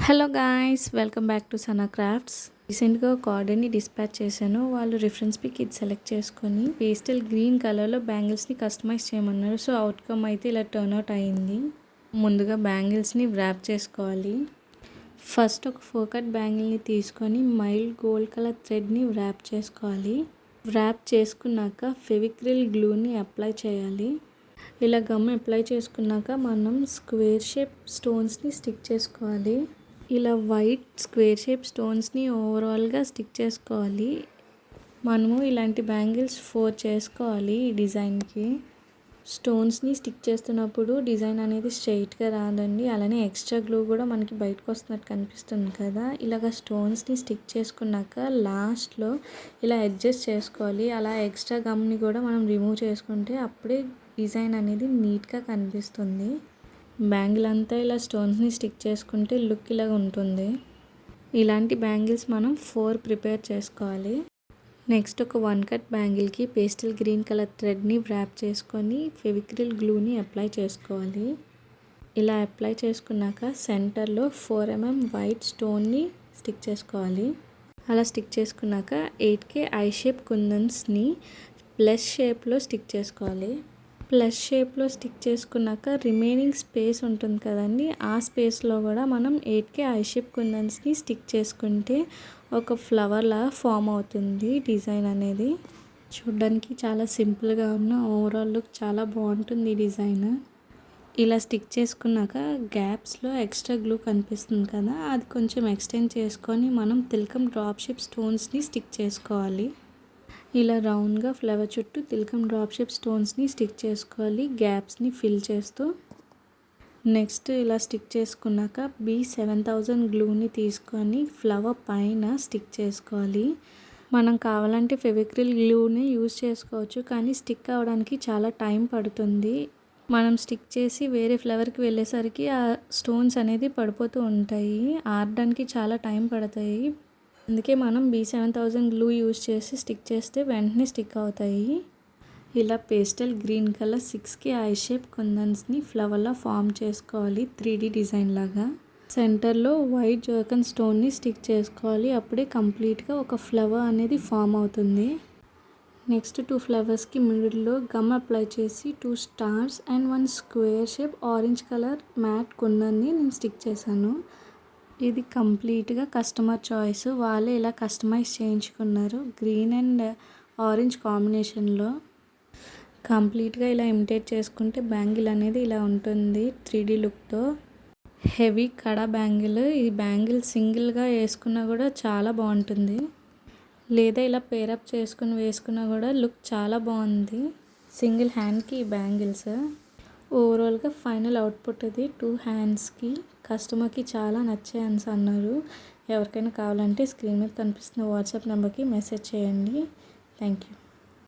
Hello guys, welcome back to Sana crafts. రీసెంట్గా ఒక ఆర్డర్ని డిస్పాచ్ చేశాను. వాళ్ళు రిఫరెన్స్ పిక్ ఇది సెలెక్ట్ చేసుకొని పేస్టల్ గ్రీన్ కలర్లో బ్యాంగిల్స్ని కస్టమైజ్ చేయమన్నారు. సో అవుట్కమ్ అయితే ఇలా టర్న్అవుట్ అయ్యింది. ముందుగా బ్యాంగిల్స్ని వ్రాప్ చేసుకోవాలి. ఫస్ట్ ఒక ఫోకట్ బ్యాంగిల్ని తీసుకొని మైల్డ్ గోల్డ్ కలర్ థ్రెడ్ని వ్రాప్ చేసుకోవాలి. వ్రాప్ చేసుకున్నాక ఫెవిక్రిల్ గ్లూని అప్లై చేయాలి. ఇలా గమ్ అప్లై చేసుకున్నాక మనం స్క్వేర్ షేప్ స్టోన్స్ని స్టిక్ చేసుకోవాలి. ఇలా వైట్ స్క్వేర్ షేప్ స్టోన్స్ని ఓవరాల్గా స్టిక్ చేసుకోవాలి. మనము ఇలాంటి బ్యాంగిల్స్ 4 చేసుకోవాలి. ఈ డిజైన్కి స్టోన్స్ని స్టిక్ చేస్తున్నప్పుడు డిజైన్ అనేది స్ట్రైట్గా రాదండి. అలానే ఎక్స్ట్రా గ్లూ కూడా మనకి బయటకు వస్తున్నట్టు కనిపిస్తుంది కదా. ఇలాగ స్టోన్స్ని స్టిక్ చేసుకున్నాక లాస్ట్లో ఇలా అడ్జస్ట్ చేసుకోవాలి. అలా ఎక్స్ట్రా గమ్ని కూడా మనం రిమూవ్ చేసుకుంటే అప్పుడే డిజైన్ అనేది నీట్గా కనిపిస్తుంది. బ్యాంగిల్ అంతా ఇలా స్టోన్స్ని స్టిక్ చేసుకుంటే లుక్ ఇలా ఉంటుంది. ఇలాంటి బ్యాంగిల్స్ మనం 4 ప్రిపేర్ చేసుకోవాలి. నెక్స్ట్ ఒక 1 కట్ బ్యాంగిల్కి పేస్టల్ గ్రీన్ కలర్ థ్రెడ్ని వ్రాప్ చేసుకొని ఫెవిక్రిల్ గ్లూని అప్లై చేసుకోవాలి. ఇలా అప్లై చేసుకున్నాక సెంటర్లో 4 mm వైట్ స్టోన్ని స్టిక్ చేసుకోవాలి. అలా స్టిక్ చేసుకున్నాక 8K ఐ షేప్ కుందన్స్ని ప్లస్ షేప్లో స్టిక్ చేసుకోవాలి. ప్లస్ షేప్లో స్టిక్ చేసుకున్నాక రిమైనింగ్ స్పేస్ ఉంటుంది కదండి, ఆ స్పేస్లో కూడా మనం 8K ఐ షేప్ కుందన్స్ని స్టిక్ చేసుకుంటే ఒక ఫ్లవర్లా ఫామ్ అవుతుంది. డిజైన్ అనేది చూడడానికి చాలా సింపుల్గా ఉన్న ఓవరాల్ లుక్ చాలా బాగుంటుంది ఈ డిజైన్. ఇలా స్టిక్ చేసుకున్నాక గ్యాప్స్లో ఎక్స్ట్రా గ్లూ కనిపిస్తుంది కదా, అది కొంచెం ఎక్స్టెండ్ చేసుకొని మనం తిలకం డ్రాప్ షేప్ స్టోన్స్ని స్టిక్ చేసుకోవాలి. ఇలా రౌండ్గా ఫ్లవర్ చుట్టూ తిలకం డ్రాప్ షేప్ స్టోన్స్ని స్టిక్ చేసుకోవాలి, గ్యాప్స్ని ఫిల్ చేస్తూ. నెక్స్ట్ ఇలా స్టిక్ చేసుకున్నాక B7000 గ్లూని తీసుకొని ఫ్లవర్ పైన స్టిక్ చేసుకోవాలి. మనం కావాలంటే ఫెవిక్రిల్ గ్లూని యూజ్ చేసుకోవచ్చు, కానీ స్టిక్ అవ్వడానికి చాలా టైం పడుతుంది. మనం స్టిక్ చేసి వేరే ఫ్లవర్కి వెళ్ళేసరికి ఆ స్టోన్స్ అనేది పడిపోతూ ఉంటాయి, ఆరడానికి చాలా టైం పడతాయి. అందుకే మనం B7000 గ్లూ యూజ్ చేసి స్టిక్ చేస్తే వెంటనే స్టిక్ అవుతాయి. ఇలా pastel green colour 6K I shape కుందన్స్ని ఫ్లవర్లా form చేసుకోవాలి 3D డిజైన్ లాగా. సెంటర్లో వైట్ జర్కన్ స్టోన్ని స్టిక్ చేసుకోవాలి. అప్పుడే కంప్లీట్గా ఒక ఫ్లవర్ అనేది ఫామ్ అవుతుంది. నెక్స్ట్ 2 ఫ్లవర్స్కి మిడిల్లో గమ్ అప్లై చేసి 2 stars and 1 square shape orange colour mat కుందన్ని నేను స్టిక్ చేశాను. ఇది కంప్లీట్గా కస్టమర్ చాయిస్, వాళ్ళే ఇలా కస్టమైజ్ చేయించుకున్నారు. గ్రీన్ అండ్ ఆరెంజ్ కాంబినేషన్లో కంప్లీట్గా ఇలా ఇమిటేట్ చేసుకుంటే బ్యాంగిల్ అనేది ఇలా ఉంటుంది 3D లుక్తో. హెవీ కడా బ్యాంగిల్. ఈ బ్యాంగిల్ సింగిల్గా వేసుకున్నా కూడా చాలా బాగుంటుంది, లేదా ఇలా పేరప్ చేసుకుని వేసుకున్నా కూడా లుక్ చాలా బాగుంది సింగిల్ హ్యాండ్కి ఈ బ్యాంగిల్స్. ఓవరాల్గా ఫైనల్ అవుట్పుట్ ఇది 2 హ్యాండ్స్కి. కస్టమర్కి చాలా నచ్చాయని అన్నారు. ఎవరికైనా కావాలంటే స్క్రీన్ మీద కనిపిస్తున్న వాట్సాప్ నెంబర్కి మెసేజ్ చేయండి. Thank you.